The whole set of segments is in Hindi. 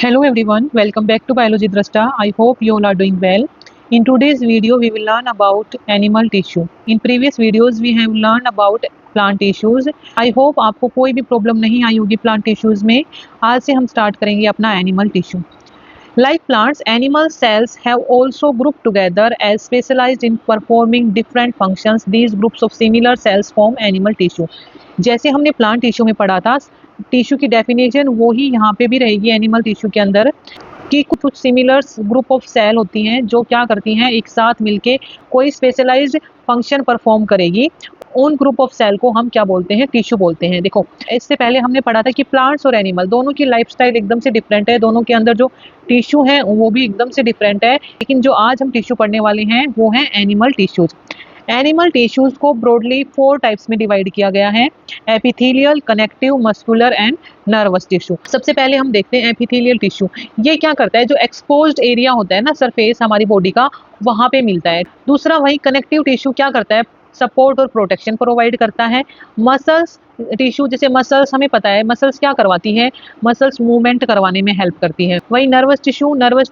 Hello everyone, welcome back to Biology Drashta. I hope you all are doing well. In today's video, we will learn about animal tissue. In previous videos, we have learned about plant tissues. I hope आपको कोई भी प्रॉब्लम नहीं आई होगी plant tissues में. आज से हम स्टार्ट करेंगे अपना animal tissue. Like plants, animal cells have also grouped together as specialized in performing different functions. These groups of similar cells form animal tissue. जैसे हमने प्लांट टिश्यू में पढ़ा था, टिश्यू की डेफिनेशन वो ही यहाँ पे भी रहेगी एनिमल टिश्यू के अंदर कि कुछ सिमिलर ग्रुप ऑफ सेल होती हैं जो क्या करती हैं, एक साथ मिलके कोई स्पेशलाइज्ड फंक्शन परफॉर्म करेगी। उन ग्रुप ऑफ सेल को हम क्या बोलते हैं? टिश्यू बोलते हैं। देखो, इससे पहले हमने पढ़ा था कि प्लांट्स और एनिमल दोनों की लाइफस्टाइल एकदम से डिफरेंट है, दोनों के अंदर जो टिश्यू है वो भी एकदम से डिफरेंट है। लेकिन जो आज हम टिश्यू पढ़ने वाले हैं वो है एनिमल टिश्यूज। एनिमल टिश्यूज को ब्रॉडली 4 टाइप्स में डिवाइड किया गया है: epithelial, connective, muscular and nervous tissue. सबसे पहले हम देखते हैं एपिथेलियल टिश्यू। ये क्या करता है? जो एक्सपोज्ड एरिया होता है ना सरफेस हमारी बॉडी का, वहां पे मिलता है। दूसरा वही कनेक्टिव टिश्यू क्या करता है? सपोर्ट और प्रोटेक्शन प्रोवाइड करता है। मसल्स टिश्यू, जैसे मसल्स हमें पता है मसल्स क्या करवाती है? मसल्स मूवमेंट करवाने में हेल्प करती है। वही नर्वस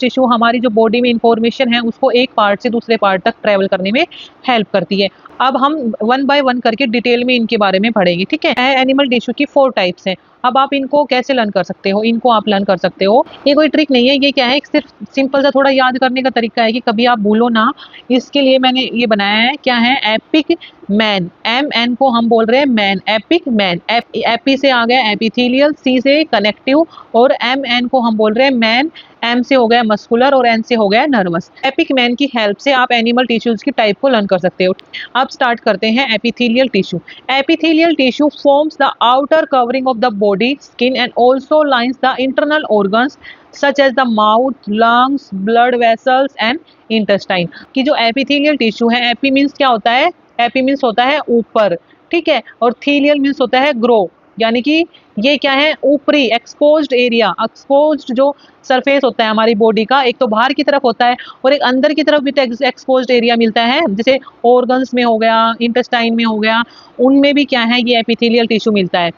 टिश्यू हमारी जो बॉडी में इंफॉर्मेशन है उसको एक पार्ट से दूसरे पार्ट तक ट्रेवल करने में हेल्प करती है। अब हम वन बाय वन करके डिटेल में इनके बारे में पढ़ेंगे, ठीक है। एनिमल टिश्यू की 4 टाइप्स हैं। अब आप इनको कैसे लर्न कर सकते हो? इनको आप लर्न कर सकते हो, ये कोई ट्रिक नहीं है, ये क्या है, सिर्फ सिंपल सा थोड़ा याद करने का तरीका है कि कभी आप भूलो ना। इसके लिए मैंने ये बनाया है, क्या है? Epic man. एम एन को हम बोल रहे हैं मैन, एपिक मैन। एपी से आ गया एपिथेलियल, सी से कनेक्टिव, और एम एन को हम बोल रहे हैं मैन। एम से हो गया मस्कुलर और एन से हो गया नर्वस। एपिक मैन की हेल्प से आप एनिमल टिश्यूज की टाइप को लर्न कर सकते हो। अब स्टार्ट करते हैं epithelial tissue. Epithelial tissue forms the outer covering of the body skin and also lines the internal organs such as the mouth, lungs, blood vessels and intestine। कि जो एपिथेलियल टिश्यू है, एपी मीन्स क्या होता है? एपी मीन्स होता है ऊपर, ठीक है, और थीलियल मीन्स होता है ग्रो, यानी कि ये क्या है? ऊपरी एक्सपोज्ड एरिया। एक्सपोज्ड जो सरफेस होता है हमारी बॉडी का, एक तो बाहर की तरफ होता है और एक अंदर की तरफ भी एक्सपोज्ड एरिया मिलता है, जैसे ऑर्गन्स में हो गया, इंटेस्टाइन में हो गया, उनमें भी क्या है? ये एपिथेलियल टिश्यू मिलता है।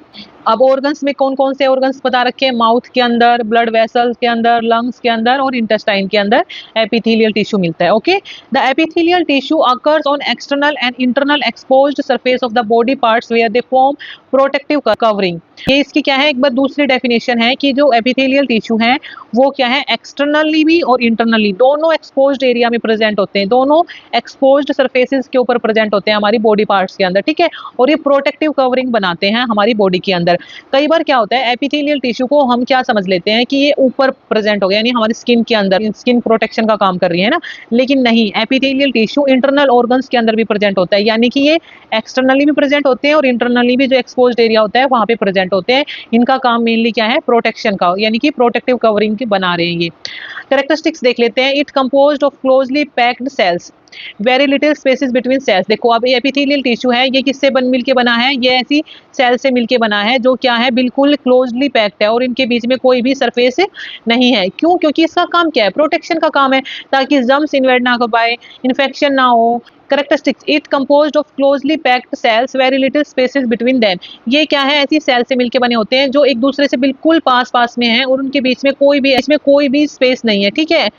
अब ऑर्गन्स में कौन कौन से ऑर्गन्स बता रखे हैं? माउथ के अंदर, ब्लड वेसल्स के अंदर, लंग्स के अंदर और इंटेस्टाइन के अंदर एपिथेलियल टिश्यू मिलता है। Okay, the epithelial tissue occurs on external and internal exposed surface of the body parts where they form protective covering. ये इसकी क्या है? एक बार दूसरी डेफिनेशन है कि जो एपिथेलियल टिश्यू है वो क्या है? एक्सटर्नली भी और इंटरनली दोनों एक्सपोज्ड एरिया में प्रेजेंट होते हैं, दोनों एक्सपोज्ड सरफेसेस के ऊपर प्रेजेंट होते हैं हमारी बॉडी पार्ट्स के अंदर, ठीक है, और ये प्रोटेक्टिव कवरिंग बनाते हैं हमारी बॉडी के अंदर। कई बार क्या होता है, एपिथेलियल टिश्यू को हम क्या समझ लेते हैं कि ये ऊपर प्रेजेंट हो गया, यानी हमारी स्किन के अंदर, स्किन प्रोटेक्शन का काम कर रही है ना, लेकिन नहीं, एपिथेलियल टिश्यू इंटरनल ऑर्गन्स के अंदर भी प्रेजेंट होता है, यानी कि ये एक्सटर्नली भी प्रेजेंट होते हैं और इंटरनली भी जो एक्सपोज्ड एरिया होता है वहां पे प्रेजेंट होते हैं। इनका काम मेनली क्या है? प्रोटेक्शन का, यानी कि प्रोटेक्टिव कवरिंग की बना रहे हैं ये। कैरेक्टरिस्टिक्स देख लेते हैं। It composed of closely packed cells, very little spaces between cells. देखो, अब एपिथेलियल टिश्यू है, ये किससे मिलके बना है? ये ऐसी सेल से मिलके बना है जो क्या है? बिल्कुल क्लोजली पैक्ड है और इनके बीच में कोई भी सरफेस नहीं है। क्यों? क्योंकि इसका काम क्या है? प्रोटेक्शन का काम है, ताकि जर्म्स इन्वेड ना कर पाए, इन्फेक्शन ना हो। Characteristics, it composed of closely packed cells, very little spaces between them. ये क्या है? ऐसी सेल से मिलके बने होते हैं जो एक दूसरे से बिल्कुल पास पास में है और उनके बीच में कोई भी स्पेस नहीं है, ठीक है।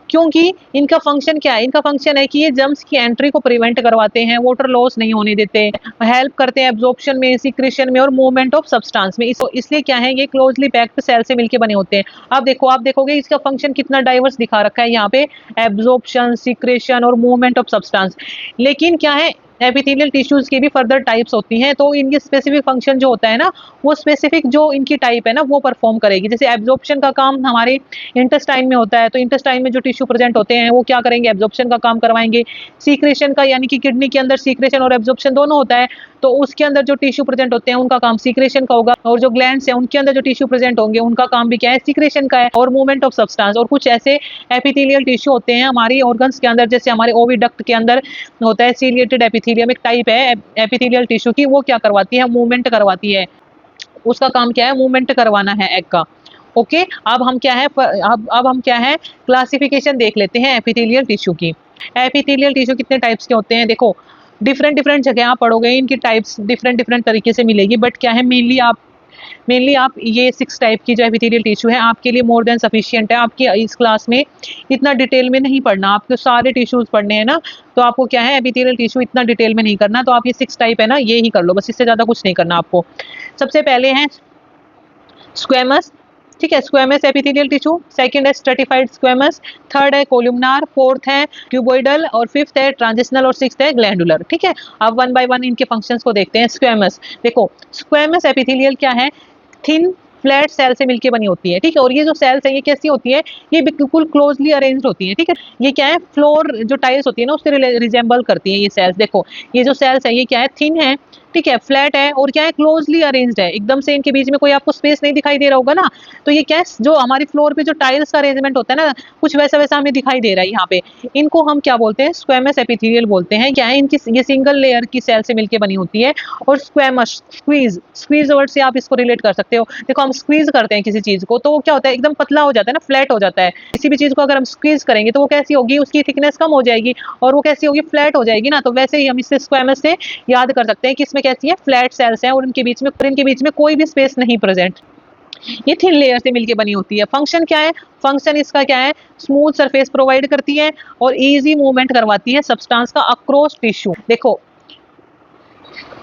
क्योंकि इनका फंक्शन क्या है? इनका फंक्शन है कि ये जर्म्स की एंट्री को प्रिवेंट करवाते हैं, वाटर लॉस नहीं होने देते, हेल्प करते हैं एब्जॉर्प्शन में, सिक्रेशन में और मूवमेंट ऑफ सब्सटेंस में। इसलिए क्या है? ये क्लोजली पैक्ड सेल से मिलके बने होते हैं। अब देखो, आप देखोगे इसका फंक्शन कितना डाइवर्स दिखा रखा है यहाँ पे, एब्जॉर्प्शन, सिक्रेशन और मूवमेंट ऑफ सब्सटेंस। लेकिन क्या है, एपिथेलियल टिश्यूज की भी फर्दर टाइप्स होती हैं, तो इनकी स्पेसिफिक फंक्शन जो होता है ना, वो स्पेसिफिक जो इनकी टाइप है ना वो परफॉर्म करेगी। जैसे एब्जॉर्प्शन का काम हमारे इंटेस्टाइन में होता है, तो इंटेस्टाइन में जो टिश्यू प्रेजेंट होते हैं वो क्या करेंगे? एब्जॉर्प्शन का काम करवाएंगे। सीक्रेशन का, यानी कि किडनी के अंदर सीक्रेशन और एब्जॉर्प्शन दोनों होता है, तो उसके अंदर जो टिश्यू प्रेजेंट होते हैं उनका काम सीक्रेशन का होगा, और जो ग्लैंड्स हैं उनके अंदर जो टिश्यू प्रेजेंट होंगे उनका काम भी क्या है? सीक्रेशन का है, और मूवमेंट ऑफ सब्सटेंस। और कुछ ऐसे एपिथेलियल टिश्यू होते हैं हमारी ऑर्गन्स के अंदर, जैसे हमारे ओविडक्ट के अंदर होता है सीलिएटेड एपिथेलियम, एक टाइप है एपिथेलियल टिश्यू की, वो क्या करवाती है? मूवमेंट करवाती है। उसका काम क्या है? मूवमेंट करवाना है एग का। ओके, अब हम क्या है, अब हम क्या है, क्लासिफिकेशन देख लेते हैं एपिथेलियल टिश्यू की। एपिथेलियल टिश्यू कितने टाइप्स के होते हैं? देखो, डिफरेंट डिफरेंट जगह आप पढ़ोगे, इनकी टाइप्स डिफरेंट डिफरेंट तरीके से मिलेगी, बट क्या है, मेनली आप मेनली आप ये 6 टाइप की जो एपिथेलियल टिश्यू है आपके लिए मोर देन सफिशिएंट है। आपकी इस क्लास में इतना डिटेल में नहीं पढ़ना, आपको सारे टिश्यूज पढ़ने हैं ना, तो आपको क्या है एपिथेलियल टिश्यू इतना डिटेल में नहीं करना, तो आप ये 6 टाइप है ना ये ही कर लो बस, इससे ज्यादा कुछ नहीं करना आपको। सबसे पहले है स्क्वेमस, ठीक है, स्क्वेमस एपिथेलियल टिश्यू, सेकंड है स्ट्रेटिफाइड स्क्वेमस, थर्ड है कोलुमनार, फोर्थ है क्यूबॉइडल और फिफ्थ है ट्रांजिशनल और सिक्स्थ है ग्लैंडुलर। ठीक है, अब वन बाय वन इनके फंक्शंस को देखते हैं। स्क्वेमस, देखो स्क्वेमस एपिथेलियल क्या है, थिन फ्लैट सेल से मिलके बनी होती है। ठीक है, और ये जो सेल्स है ये कैसी होती है, ये बिल्कुल क्लोजली अरेंज्ड होती है। ठीक है, ये क्या है, फ्लोर जो टाइल्स होती है ना उससे रिजेंबल करती है ये सेल्स। देखो ये जो सेल्स है ये क्या है, थिन है, ठीक है, फ्लैट है और क्या है, क्लोजली अरेंज्ड है, एकदम से इनके बीच में कोई आपको स्पेस नहीं दिखाई दे रहा होगा ना, तो ये क्या है, जो हमारी फ्लोर पे जो टाइल्स का अरेंजमेंट होता है ना कुछ वैसा वैसा हमें दिखाई दे रहा है यहाँ पे। इनको हम क्या बोलते हैं, स्क्वेमस एपिथेलियल बोलते हैं। क्या है, इनकी ये सिंगल लेयर की सेल से मिलकर बनी होती है। और स्क्वेमस, स्क्वीज, स्क्वीज वर्ड से आप इसको रिलेट कर सकते हो। देखो हम स्क्वीज करते हैं किसी चीज को तो वो क्या होता है, एकदम पतला हो जाता है ना, फ्लैट हो जाता है। किसी भी चीज को अगर हम स्क्वीज करेंगे तो वो कैसी होगी, उसकी थिकनेस कम हो जाएगी और वो कैसी होगी, फ्लैट हो जाएगी ना। तो वैसे ही हम इससे स्क्वेमस से याद कर सकते हैं कि इसमें कैसी है, फ्लैट सेल्स हैं और इनके बीच में कोई भी स्पेस नहीं प्रेजेंट। ये थिन लेयर से मिलके बनी होती है। फंक्शन क्या है, फंक्शन इसका क्या है, स्मूथ सरफेस प्रोवाइड करती है और इजी मूवमेंट करवाती है सब्सटेंस का अक्रॉस टिश्यू। देखो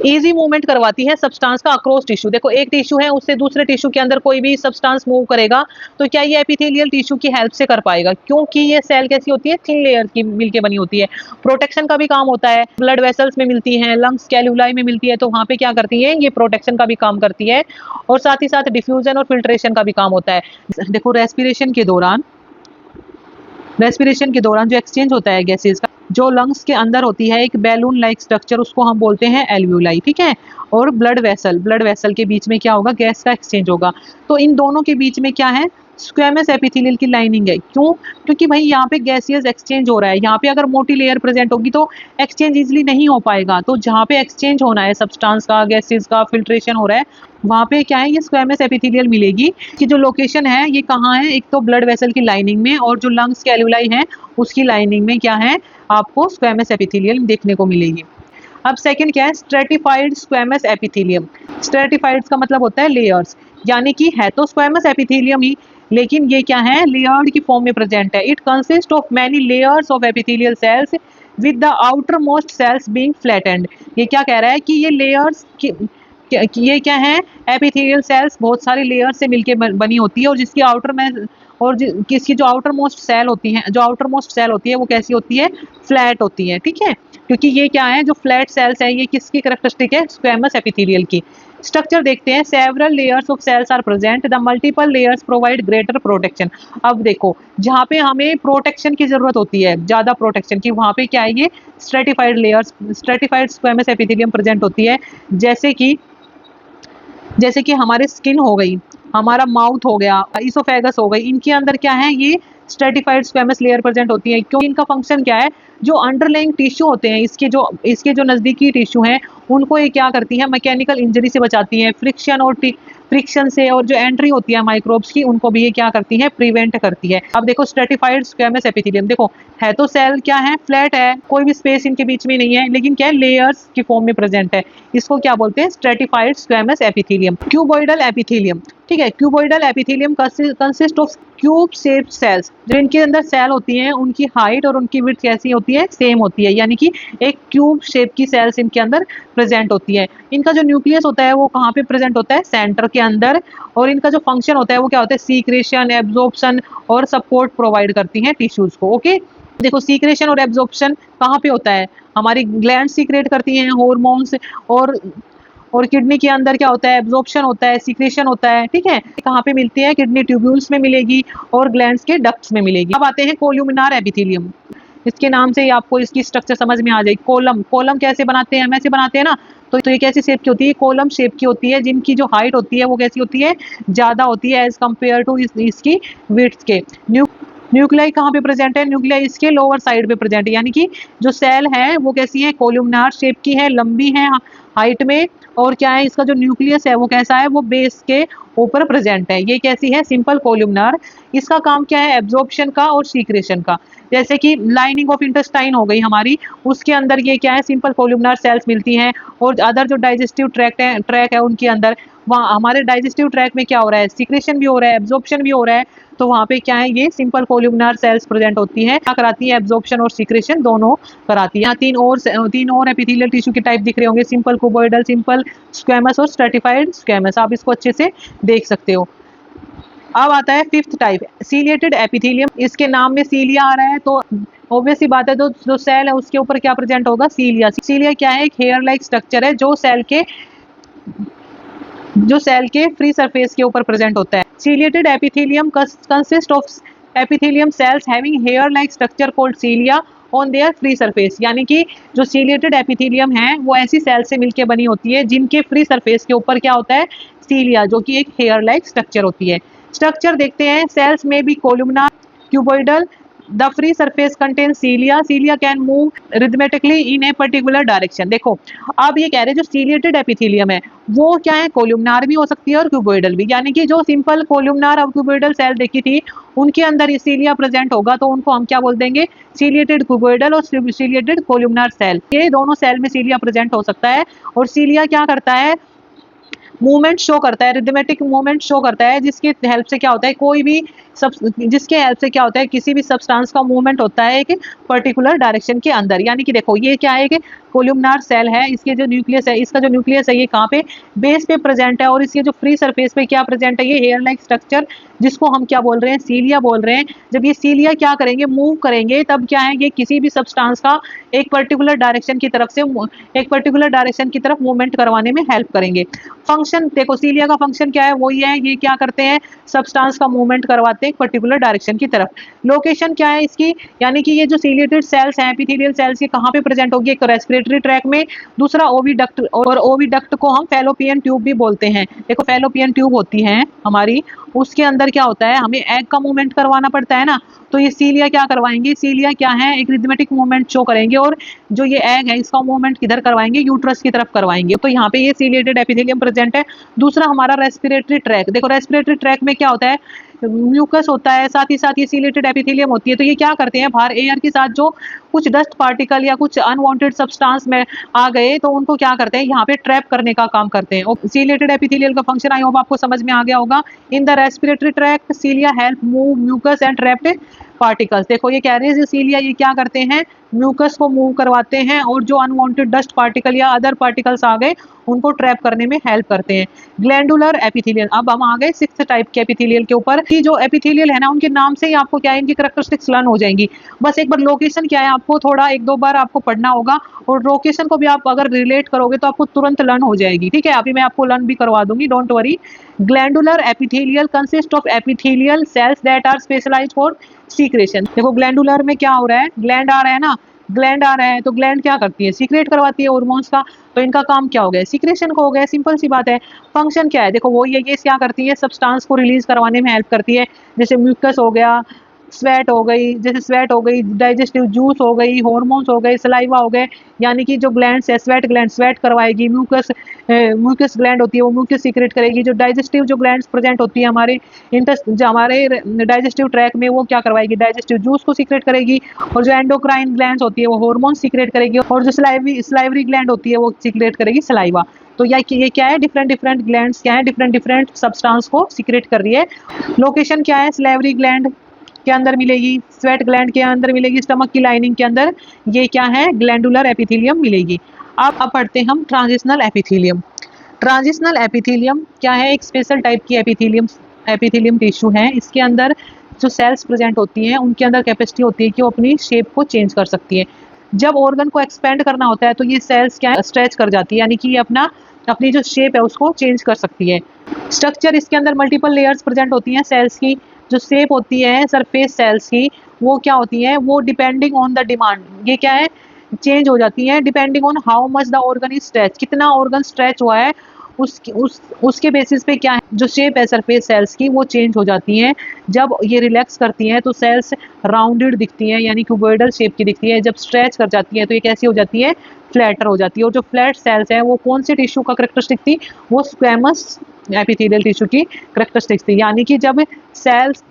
इजी मूवमेंट करवाती है सब्सटेंस का अक्रॉस टिश्यू। देखो एक टिश्यू है उससे दूसरे टिश्यू के अंदर कोई भी सब्सटेंस मूव करेगा तो क्या ये एपिथेलियल टिश्यू की हेल्प से कर पाएगा, क्योंकि ये सेल कैसी होती है, थिन लेयर की मिलके बनी होती है। प्रोटेक्शन का भी काम होता है, ब्लड वेसल्स में मिलती है, लंग्स कैल्युलाई में मिलती है, तो वहां पे क्या करती है, ये प्रोटेक्शन का भी काम करती है और साथ ही साथ डिफ्यूजन और फिल्ट्रेशन का भी काम होता है। देखो रेस्पिरेशन के दौरान जो एक्सचेंज होता है गैसेस का, जो लंग्स के अंदर होती है एक बैलून लाइक स्ट्रक्चर, उसको हम बोलते हैं एल्वियोलाई। ठीक है, और ब्लड वेसल के बीच में क्या होगा, गैस का एक्सचेंज होगा। तो इन दोनों के बीच में क्या है, स्क्वेमस एपिथेलियल की लाइनिंग है। क्यों, क्योंकि भाई यहाँ पे गैसियस एक्सचेंज हो रहा है, यहाँ पे अगर मोटी लेयर प्रेजेंट होगी तो एक्सचेंज इजिली नहीं हो पाएगा। तो जहाँ पे एक्सचेंज होना है सब्सटेंस का, गैसेस का, फिल्ट्रेशन हो रहा है, वहाँ पे क्या है, ये स्क्वेमस एपिथेलियल मिलेगी। कि जो लोकेशन है ये कहाँ है, एक तो ब्लड वेसल की लाइनिंग में और जो लंग्स के एल्वियोलाई है उसकी लाइनिंग में क्या है, आपको स्क्वेमस एपिथेलियल देखने को मिलेगी। अब सेकंड क्या है, स्ट्रेटिफाइड स्क्वेमस एपिथेलियम। स्ट्रेटिफाइड का मतलब होता है लेयर्स, यानी कि है तो स्क्वेमस एपिथेलियम ही लेकिन ये क्या है, लेयर्ड की फॉर्म में प्रेजेंट है। It consist of many layers of epithelial sales with the outer most sales being flattened. ये क्या कह रहा है कि ये लेयर्स की ये क्या है, एपिथेलियल सेल्स बहुत सारी लेयर से मिलके बनी होती है और जिसकी आउटर में और किसकी जो आउटर मोस्ट सेल होती है, वो कैसी होती है, फ्लैट होती है। ठीक है, क्योंकि ये क्या है, जो फ्लैट सेल्स है ये किसकी कैरेक्टरिस्टिक है, स्क्वेमस एपिथेलियल की। स्ट्रक्चर देखते हैं, several layers of cells are present, the multiple layers provide greater protection. अब देखो जहाँ पे हमें प्रोटेक्शन की जरूरत होती है, ज्यादा प्रोटेक्शन की, वहाँ पे क्या है, ये स्ट्रेटिफाइड स्क्वेमस एपिथेलियम प्रेजेंट होती है। जैसे कि हमारे स्किन हो गई, हमारा माउथ हो गया, इसोफेगस हो गई, इनके अंदर क्या है, ये स्ट्रेटिफाइड स्क्वेमस लेयर प्रेजेंट होती है। क्योंकि इनका फंक्शन क्या है, जो अंडरलाइंग टिश्यू होते हैं इसके जो नजदीकी टिश्यू हैं उनको ये क्या करती है, मैकेनिकल इंजरी से बचाती है, फ्रिक्शन से, और जो एंट्री होती है माइक्रोब्स की उनको भी ये क्या करती है, प्रिवेंट करती है। अब देखो स्ट्रेटिफाइड स्क्वेमस एपिथेलियम, देखो है तो सेल क्या है, फ्लैट है, कोई भी स्पेस इनके बीच में नहीं है, लेकिन क्या है, लेयर्स की फॉर्म में प्रेजेंट है। इसको क्या बोलते हैं, stratified squamous epithelium. Cuboidal epithelium, ठीक है, cuboidal epithelium consist of cube shaped cells. जो इनके अंदर सेल होती हैं उनकी हाइट और उनकी विड्थ कैसी होती है, सेम होती है, यानी कि एक क्यूब शेप की सेल्स इनके अंदर प्रेजेंट होती है। इनका जो न्यूक्लियस होता है वो कहाँ पे प्रेजेंट होता है, सेंटर के अंदर, और इनका जो फंक्शन होता है वो क्या होता है, सीक्रेशन, एब्जॉर्प्शन और सपोर्ट प्रोवाइड करती हैं टिश्यूज को। ओके, देखो सीक्रेशन और एब्जॉर्प्शन कहाँ पे होता है, हमारी ग्लैंड सीक्रेट करती हैं हार्मोन्स, और किडनी के अंदर क्या होता है, एब्जॉर्प्शन होता है, सीक्रेशन होता है। ठीक है, कहाँ पे मिलती है, किडनी ट्यूब्यूल्स में मिलेगी और ग्लैंड्स के डक्ट्स में मिलेगी। अब आते हैं कोल्यूमिनार एपिथेलियम। इसके नाम से ही आपको इसकी स्ट्रक्चर समझ में आ जाएगी। कोलम कैसे बनाते हैं, हम ऐसे बनाते हैं ना, तो ये कैसी शेप की होती है, कोलम शेप की होती है, जिनकी जो हाइट होती है वो कैसी होती है, ज्यादा होती है एज कम्पेयर टू इसकी विड्थ के। न्यूक्लियाई कहाँ पे प्रेजेंट है, न्यूक्लियाई इसके लोअर साइड पे प्रेजेंट है, यानी कि जो सेल है वो कैसी है, कोल्यूमिनार शेप की है, लंबी है हाइट में, और क्या है, इसका जो न्यूक्लियस है वो कैसा है, वो बेस के ऊपर प्रेजेंट है। ये कैसी है, सिंपल कोल्यूमिनार। इसका काम क्या है, एब्जॉर्प्शन का और सीक्रेशन का। जैसे कि लाइनिंग ऑफ इंटेस्टाइन हो गई हमारी, उसके अंदर ये क्या है, सिंपल कोल्यूमिनार सेल्स मिलती हैं, और अदर जो डाइजेस्टिव ट्रैक है उनके अंदर वहाँ हमारे डाइजेस्टिव ट्रैक में क्या हो रहा है, सीक्रेशन भी हो रहा है, एब्जॉर्प्शन भी हो रहा है, तो वहाँ पे क्या है, ये सिंपल कोल्यूमिनार सेल्स प्रेजेंट होती हैं, क्या कराती है, एब्जॉर्प्शन और सीक्रेशन दोनों कराती है। यहाँ तीन और एपिथेलियल टिश्यू के टाइप दिख रहे होंगे, सिंपल क्यूबॉइडल, सिंपल स्क्वेमस और स्ट्रेटिफाइड स्क्वेमस, आप इसको अच्छे से देख सकते हो। अब आता है फिफ्थ टाइप, सीलिएटेड एपिथेलियम। इसके नाम में सीलिया आ रहा है तो ऑब्वियस सी बात है, तो जो सेल है उसके ऊपर क्या प्रेजेंट होगा, सीलिया। सीलिया क्या है, एक हेयर लाइक स्ट्रक्चर है जो सेल के फ्री सरफेस के ऊपर प्रेजेंट होता है। Ciliated epithelium consist of epithelium cells having hair like structure called cilia on their free surface, यानी कि जो सीलिएटेड एपिथेलियम है वो ऐसी सेल से मिलकर बनी होती है जिनके फ्री सरफेस के ऊपर क्या होता है, सीलिया, जो कि एक हेयर लाइक स्ट्रक्चर होती है। स्ट्रक्चर देखते हैं, सेल्स में be columnar, cuboidal, the free surface contain cilia, cilia can move rhythmically in a particular direction. देखो अब ये कह रहे हैं जो सीलिएटेड एपिथेलियम है वो क्या है, कोलुमनार भी हो सकती है और क्यूबॉइडल भी, यानी कि जो सिंपल कोलुमनार और क्यूबॉइडल सेल देखी थी उनके अंदर ये सीलिया प्रेजेंट होगा तो उनको हम क्या बोल देंगे, सीलिएटेड क्यूबॉइडल और सीलिएटेड कोलुमनार सेल। ये दोनों सेल में सीलिया प्रेजेंट हो सकता है। और सीलिया क्या करता है, मूवमेंट शो करता है, रिदमेटिक मूवमेंट शो करता है, जिसकी हेल्प से क्या होता है, कोई भी जिसके हेल्प से क्या होता है, किसी भी सब्सटेंस का मूवमेंट होता है एक पर्टिकुलर डायरेक्शन के अंदर। यानी कि देखो ये क्या है कि कोलुमनार सेल है, इसके जो न्यूक्लियस है, इसका जो न्यूक्लियस है ये कहाँ पे, बेस पे प्रेजेंट है, और इसके जो फ्री सरफेस पे क्या प्रेजेंट है, ये हेयर लाइक स्ट्रक्चर, जिसको हम क्या बोल रहे हैं, सीलिया बोल रहे हैं। जब ये सीलिया क्या करेंगे, मूव करेंगे, तब क्या है, ये किसी भी सब्सटेंस का एक पर्टिकुलर डायरेक्शन की तरफ मूवमेंट करवाने में हेल्प करेंगे। फंक्शन देखो, सीलिया का फंक्शन क्या है, वही है, ये क्या करते हैं, सब्सटेंस का मूवमेंट करवाते हैं एक पर्टिकुलर डायरेक्शन की तरफ। लोकेशन क्या है इसकी, यानी कि ये जो सीलिएटेड सेल्स हैं, एपिथेलियल सेल्स, ये कहाँ पे प्रेजेंट होगी, एक तो रेस्पिरेटरी ट्रैक में, दूसरा ओविडक्ट, और ओविडक्ट को हम फैलोपियन ट्यूब भी बोलते हैं। देखो फैलोपियन ट्यूब होती है हमारी, उसके अंदर क्या होता है, हमें एग का मूवमेंट करवाना पड़ता है ना, तो ये सीलिया क्या करवाएंगे, सीलिया क्या है, एक रिदमेटिक मूवमेंट शो करेंगे, और जो ये एग है इसका मूवमेंट किधर करवाएंगे, यूट्रस की तरफ करवाएंगे। तो यहाँ पे ये सीलिएटेड एपिथेलियम प्रेजेंट है। दूसरा हमारा रेस्पिरेटरी ट्रैक, देखो रेस्पिरेटरी ट्रैक में क्या होता है, म्यूकस होता है, साथ ही साथ ये सीलिएटेड एपिथेलियम होती है। तो ये क्या करते हैं, बाहर एयर के साथ जो कुछ डस्ट पार्टिकल या कुछ अनवांटेड सब्सटेंस में आ गए तो उनको क्या करते हैं, यहाँ पे ट्रैप करने का काम करते हैं। और सीलिएटेड एपिथेलियल का फंक्शन आई होप आपको समझ में आ गया होगा। In the respiratory tract cilia help move mucus and trapped particles. देखो ये कह रहे हैं सीलिया ये क्या करते हैं, म्यूकस को मूव करवाते हैं, और जो अनवांटेड डस्ट पार्टिकल या अदर पार्टिकल्स आ गए उनको ट्रैप करने में हेल्प करते हैं। ग्लैंडुलर एपिथेलियल, अब हम आ गए सिक्स्थ टाइप के एपिथेलियल के ऊपर, कि जो एपिथेलियल है ना उनके नाम से ही आपको क्या है, इनकी कैरेक्टरिस्टिक्स लर्न हो जाएंगी। बस एक बार लोकेशन क्या है आपको थोड़ा एक दो बार आपको पढ़ना होगा, और लोकेशन को भी आप अगर रिलेट करोगे तो आपको तुरंत लर्न हो जाएगी। ठीक है, अभी मैं आपको लर्न भी करवा दूंगी, don't worry. Glandular epithelial consist of epithelial cells that are specialised for secretion. देखो ग्लैंडुलर में क्या हो रहा है, ग्लैंड आ रहा है ना, ग्लैंड आ रहा है तो ग्लैंड क्या करती है, सीक्रेट करवाती है हार्मोन्स का, तो इनका काम क्या हो गया, सीक्रेशन को हो गया, सिंपल सी बात है। फंक्शन क्या है, देखो वो ये क्या करती है, सब्सटेंस को रिलीज करवाने में हेल्प करती है, जैसे म्यूकस हो गया, स्वेट हो गई, जैसे स्वेट हो गई, डाइजेस्टिव जूस हो गई, हार्मोन्स हो गए, सलाइवा हो गए, यानी कि जो ग्लैंड्स है, ग्लैंड स्वेट करवाएगी, म्यूकस ग्लैंड होती है वो म्यूकस सीक्रेट करेगी, जो डाइजेस्टिव जो ग्लैंड्स प्रेजेंट होती है हमारे जो हमारे डाइजेस्टिव ट्रैक में, वो क्या करवाएगी, डाइजेस्टिव जूस को सीक्रेट करेगी, और जो एंडोक्राइन ग्लैंड्स होती है वो हार्मोन सीक्रेट करेगी, और जो स्लाइवरी ग्लैंड होती है वो सीक्रेट करेगी सलाइवा। तो ये क्या है, डिफरेंट ग्लैंड्स क्या है, डिफरेंट सब्सटेंस को सीक्रेट कर रही है। लोकेशन क्या है, स्लाइवरी ग्लैंड के अंदर मिलेगी, स्वेट ग्लैंड के अंदर मिलेगी, स्टमक की लाइनिंग के अंदर ये क्या है, ग्लैंडुलर एपिथेलियम मिलेगी। अब पढ़ते हैं हम ट्रांजिशनल एपिथेलियम। ट्रांजिशनल एपिथेलियम क्या है, एक स्पेशल टाइप की एपिथेलियम टिश्यू है। इसके अंदर जो सेल्स प्रेजेंट होती हैं उनके अंदर कैपेसिटी होती है कि वो अपनी शेप को चेंज कर सकती है। जब ऑर्गन को एक्सपेंड करना होता है तो ये सेल्स क्या है, स्ट्रेच कर जाती है, यानी कि ये अपनी जो शेप है उसको चेंज कर सकती है। स्ट्रक्चर इसके अंदर मल्टीपल लेयर्स प्रेजेंट होती हैं सेल्स की। जो शेप होती है सरफेस सेल्स की वो क्या होती है, वो डिपेंडिंग ऑन द डिमांड, ये क्या है, चेंज हो जाती है depending on how much the organ is stretch, कितना ऑर्गन स्ट्रेच हुआ है उसके बेसिस पे क्या है, जो शेप है सरफेस सेल्स की वो चेंज हो जाती है। जब ये रिलैक्स करती हैं तो सेल्स राउंडेड दिखती हैं, यानी क्यूबॉइडल शेप की दिखती है। जब स्ट्रेच कर जाती है तो ये कैसी हो जाती है, फ्लैटर हो जाती है। और जो फ्लैट सेल्स है वो कौन से टिश्यू का करेक्टरिस्टिक थी, वो स्क्वेमस एपिथेलियल टिश्यू की करेक्टरिस्टिक्स थी। यानी कि जब सेल्स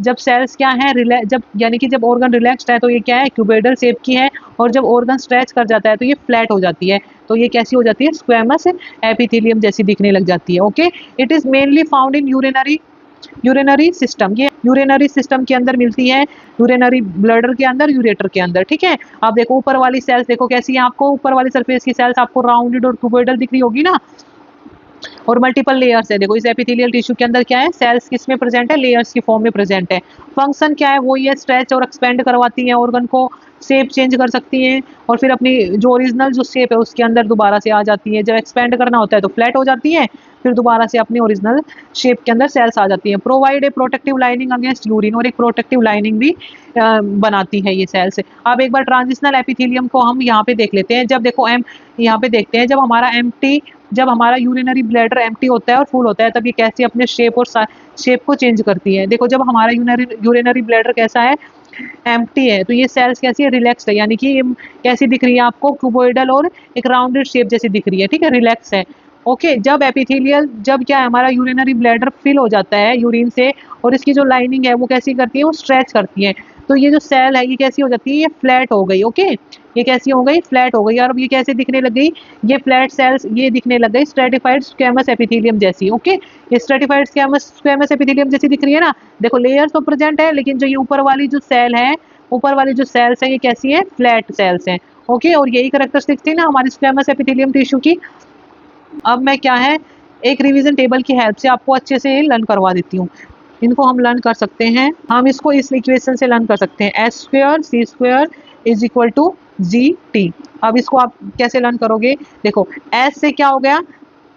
जब सेल्स क्या है जब यानी कि जब ऑर्गन रिलैक्स्ड है तो ये क्या है, क्यूबोइडल शेप की है, और जब ऑर्गन स्ट्रेच कर जाता है तो ये फ्लैट हो जाती है, तो ये कैसी हो जाती है, स्क्वेमस एपिथेलियम जैसी दिखने लग जाती है। Okay, it is mainly found in urinary system, ये यूरिनरी सिस्टम के अंदर मिलती है, यूरिनरी ब्लडर के अंदर, यूरेटर के अंदर। ठीक है, आप देखो ऊपर वाली सेल्स देखो कैसी है, आपको ऊपर वाली सरफेस की सेल्स आपको राउंडेड और क्यूबोइडल दिख रही होगी ना, और मल्टीपल लेयर्स है। देखो इस एपिथेलियल टिश्यू के अंदर क्या है, सेल्स किस में प्रेजेंट है, लेयर्स की फॉर्म में प्रेजेंट है। फंक्शन क्या है, वो ये स्ट्रेच और एक्सपेंड करवाती हैं ऑर्गन को, शेप चेंज कर सकती हैं, और फिर अपनी जो ओरिजिनल जो शेप है उसके अंदर दोबारा से आ जाती है। जब एक्सपेंड करना होता है तो फ्लैट हो जाती है, फिर दोबारा से अपनी ओरिजिनल शेप के अंदर सेल्स आ जाती है। Provide a protective lining against urine, और एक प्रोटेक्टिव लाइनिंग भी बनाती है ये सेल्स। अब एक बार ट्रांजिशनल एपिथेलियम को हम यहाँ पे देख लेते हैं। जब देखो यहाँ पे देखते हैं, जब हमारा यूरिनरी ब्लैडर एम्प्टी होता है और फुल होता है तब ये कैसे अपने शेप और शेप को चेंज करती है। देखो जब हमारा यूरिनरी ब्लैडर कैसा है, एम्प्टी है, तो ये सेल्स कैसी है, रिलैक्स है, यानी कि ये कैसी दिख रही है आपको, क्यूबोइडल और एक राउंडेड शेप जैसी दिख रही है। ठीक है, रिलैक्स है। ओके, जब क्या है, हमारा यूरिनरी ब्लैडर फिल हो जाता है यूरिन से, और इसकी जो लाइनिंग है वो कैसी करती है, वो स्ट्रेच करती है, तो ये जो सेल है ये कैसी हो जाती है, ये फ्लैट हो गई। ओके, ये कैसी हो गई, फ्लैट हो गई। और अब ये कैसे दिखने लग गई, ये फ्लैट सेल्स ये दिखने लग गई स्ट्रेटिफाइड स्क्वैमस एपिथेलियम जैसी। ओके, ये स्ट्रेटिफाइड स्क्वैमस एपिथेलियम जैसी दिख रही है ना। देखो लेयर्स तो प्रेजेंट है, लेकिन जो ये ऊपर वाली जो सेल है, ऊपर वाली जो सेल्स है ये कैसी है, फ्लैट सेल्स हैं। ओके, और यही कैरेक्टरिस्टिक्स थी ना हमारी स्क्वैमस एपिथेलियम टिश्यू की। अब मैं क्या है, एक रिवीजन टेबल की हेल्प से आपको अच्छे से लर्न करवा देती हूँ। इनको हम लर्न कर सकते हैं, हम इसको इस इक्वेशन से लर्न कर सकते हैं, S square C square is equal to G T. अब इसको आप कैसे लर्न करोगे, देखो एस से क्या हो गया,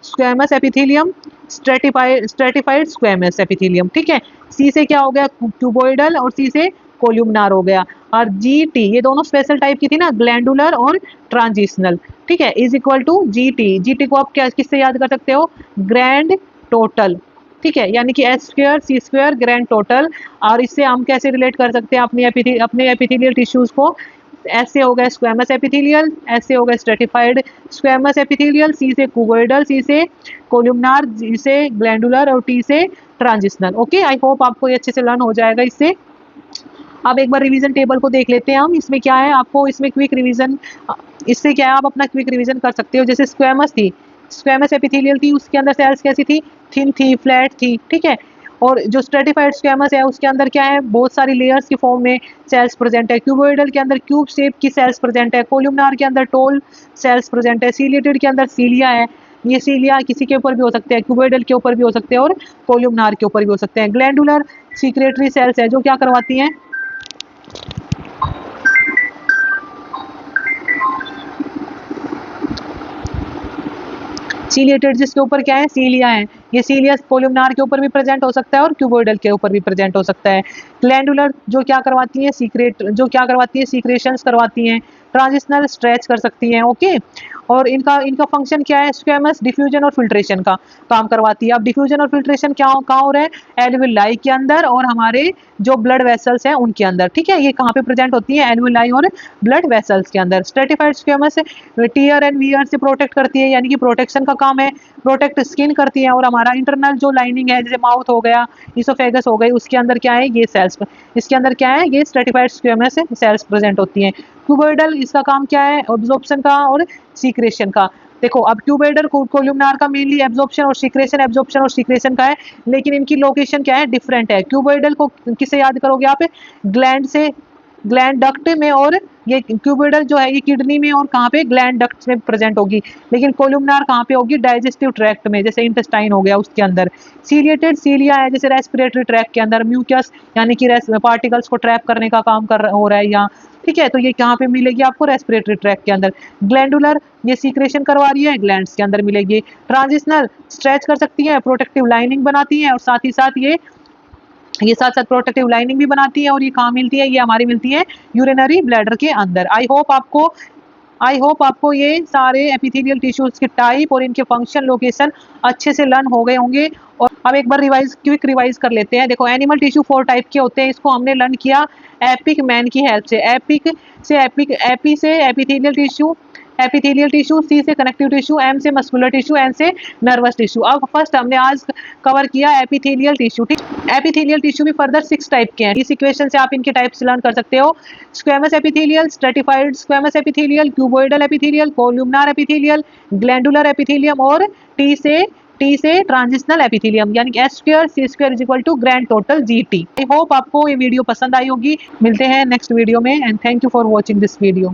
squamous epithelium, stratified squamous epithelium. ठीक है, सी से क्या हो गया, क्यूबोइडल, और सी से कोल्यूमनार हो गया। और जी टी ये दोनों स्पेशल टाइप की थी ना, ग्लैंडुलर और ट्रांजिशनल। ठीक है, is equal to G T. G T को आप क्या किससे याद कर सकते हो, ग्रैंड टोटल। ठीक है, यानी कि H square C square grand total. और इससे हम कैसे रिलेट कर सकते हैं अपने एपिथेलियल टिश्यूज को, ऐसे हो गया स्क्वेमस एपिथेलियल, ऐसे हो गया स्ट्रेटिफाइड स्क्वेमस एपिथेलियल, सी से क्यूबोइडल, सी से कोल्यूमनार, जी से ग्लैंडुलर, और टी से ट्रांजिशनल। ओके, आई होप आपको ये अच्छे से लर्न हो जाएगा इससे। अब एक बार रिवीजन टेबल को देख लेते हैं हम, इसमें क्या है, आपको इसमें क्विक रिवीजन, इससे क्या है आप अपना क्विक रिवीजन कर सकते हो। जैसे स्क्वेमस एपिथेलियल थी, उसके अंदर सेल्स कैसी थी, थिन थी, फ्लैट थी। ठीक है, और जो स्ट्रेटिफाइड स्क्वेमस है उसके अंदर क्या है, बहुत सारी लेयर्स की फॉर्म में सेल्स प्रेजेंट है। क्यूबोइडल के अंदर क्यूब शेप की सेल्स प्रेजेंट है, कोल्यूमनार के अंदर टोल सेल्स प्रेजेंट है, सीलिएटेड के अंदर सीलिया है। ये सीलिया किसी के ऊपर भी हो सकते हैं, क्यूबोइडल के ऊपर भी हो सकते हैं और कोल्यूमनार के ऊपर भी हो सकते हैं। ग्लैंडुलर सीक्रेटरी सेल्स है जो क्या करवाती हैं, सीलिएटेड जिसके ऊपर क्या है, सीलिया है, ये सीलिया कोल्यूमनार के ऊपर भी प्रेजेंट हो सकता है और क्यूबोइडल के ऊपर भी प्रेजेंट हो सकता है। ग्लैंडुलर जो क्या करवाती है, सीक्रेशंस करवाती हैं। ट्रांजिशनल स्ट्रेच कर सकती हैं। ओके, और इनका इनका फंक्शन क्या है, स्क्वेमस डिफ्यूजन और फिल्ट्रेशन का काम करवाती है। अब डिफ्यूजन और फिल्ट्रेशन क्या कहाँ हो रहा है, एल्विलाई के अंदर और हमारे जो ब्लड वेसल्स हैं उनके अंदर। ठीक है, ये कहाँ पे प्रेजेंट होती है, एल्विलाई और ब्लड वेसल्स के अंदर। Stratified squamous tear and wear से प्रोटेक्ट करती है, यानी कि प्रोटेक्शन का काम है, प्रोटेक्ट स्किन करती है। और हमारा इंटरनल जो लाइनिंग है, जैसे माउथ हो गया, इसोफेगस हो गई, उसके अंदर क्या है, ये सेल्स, इसके अंदर क्या है, ये स्ट्रेटिफाइड स्क्वेमस सेल्स प्रेजेंट होती हैं। क्यूबोइडल इसका काम क्या है, एब्जॉर्प्शन का और सीक्रेशन का। देखो अब ट्यूबेडर कोल्यूमनार का मेनली एब्जॉर्प्शन और सीक्रेशन का है, लेकिन इनकी लोकेशन क्या है, डिफरेंट है। क्यूबोइडल को किसे याद करोगे आप, ग्लैंड डक्ट में, और ये क्यूबोइडल जो है ये किडनी में और कहाँ पे, ग्लैंड डक्ट में प्रेजेंट होगी। लेकिन कोल्यूमनार कहाँ पे होगी, डाइजेस्टिव ट्रैक्ट में, जैसे इंटेस्टाइन हो गया उसके अंदर। सीलिएटेड सीलिया है जैसे रेस्पिरेटरी ट्रैक्ट के अंदर, म्यूकस यानी कि पार्टिकल्स को ट्रैप करने का काम हो रहा है यहाँ। ठीक है, तो ये कहाँ पे मिलेगी आपको, रेस्पिरेटरी ट्रैक्ट के अंदर। ग्लैंडुलर ये सीक्रेशन करवा रही है, ग्लैंड्स के अंदर मिलेगी। ट्रांजिशनल स्ट्रेच कर सकती है, प्रोटेक्टिव लाइनिंग बनाती है, और साथ ही साथ ये साथ साथ प्रोटेक्टिव लाइनिंग भी बनाती है। और ये कहाँ मिलती है, ये हमारी मिलती है यूरिनरी ब्लैडर के अंदर। आई होप आपको ये सारे एपिथेलियल टिश्यूज के टाइप और इनके फंक्शन, लोकेशन अच्छे से लर्न हो गए होंगे। और अब एक बार क्विक रिवाइज कर लेते हैं। देखो एनिमल टिश्यू 4 टाइप के होते हैं, इसको हमने लर्न किया एपिक मैन की हेल्प से। एपी से एपिथेलियल टिश्यू, एपिथेलियल टिश्यू, सी से कनेक्टिव टिश्यू, एम से मस्कुलर टिश्यू, एन से नर्वस टिश्यू। अब फर्स्ट हमने आज कवर किया एपिथेलियल टिश्यू। ठीक, एपिथेलियल टिश्यू भी फर्दर 6 टाइप के हैं। इस इक्वेशन से आप इनके टाइप्स लर्न कर सकते हो। Squamous epithelial, stratified squamous epithelial, cuboidal epithelial, columnar epithelial, glandular epithelium और टी से ट्रांजिशनल एपिथेलियम, यानी H square C square is equal to grand total GT. I hope आपको ये वीडियो पसंद आई होगी। मिलते हैं नेक्स्ट वीडियो में and thank you for watching this video.